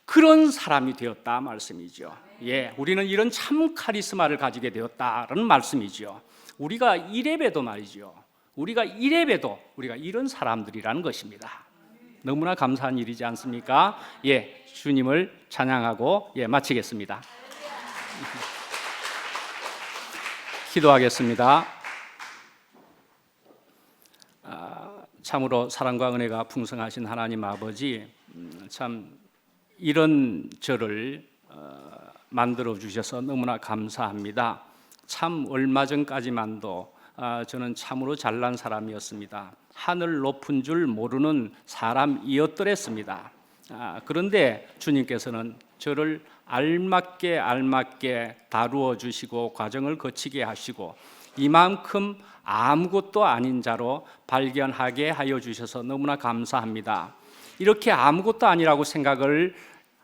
그런 사람이 되었다 말씀이죠. 예, 우리는 이런 참 카리스마를 가지게 되었다라는 말씀이죠. 우리가 이래봬도 말이죠, 우리가 이래봬도 우리가 이런 사람들이라는 것입니다. 너무나 감사한 일이지 않습니까? 예, 주님을 찬양하고 마치겠습니다. 기도하겠습니다. 참으로 사랑과 은혜가 풍성하신 하나님 아버지, 참 이런 저를 만들어 주셔서 너무나 감사합니다. 참 얼마 전까지만도 저는 참으로 잘난 사람이었습니다. 하늘 높은 줄 모르는 사람이었더랬습니다. 그런데 주님께서는 저를 알맞게 다루어 주시고 과정을 거치게 하시고 이만큼 아무것도 아닌 자로 발견하게 하여 주셔서 너무나 감사합니다. 이렇게 아무것도 아니라고 생각을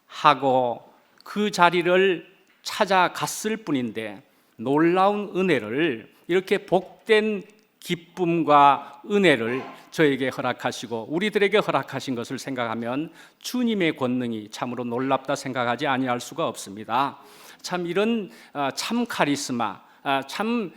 하고 그 자리를 찾아갔을 뿐인데 놀라운 은혜를, 이렇게 복된 기쁨과 은혜를 저에게 허락하시고 우리들에게 허락하신 것을 생각하면 주님의 권능이 참으로 놀랍다 생각하지 아니할 수가 없습니다. 참 이런 참 카리스마, 참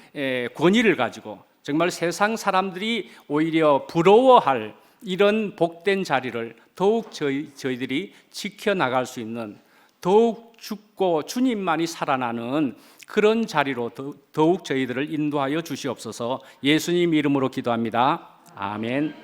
권위를 가지고 정말 세상 사람들이 오히려 부러워할 이런 복된 자리를 더욱 저희들이 지켜나갈 수 있는, 더욱 죽고 주님만이 살아나는 그런 자리로 더욱 저희들을 인도하여 주시옵소서. 예수님 이름으로 기도합니다. 아멘.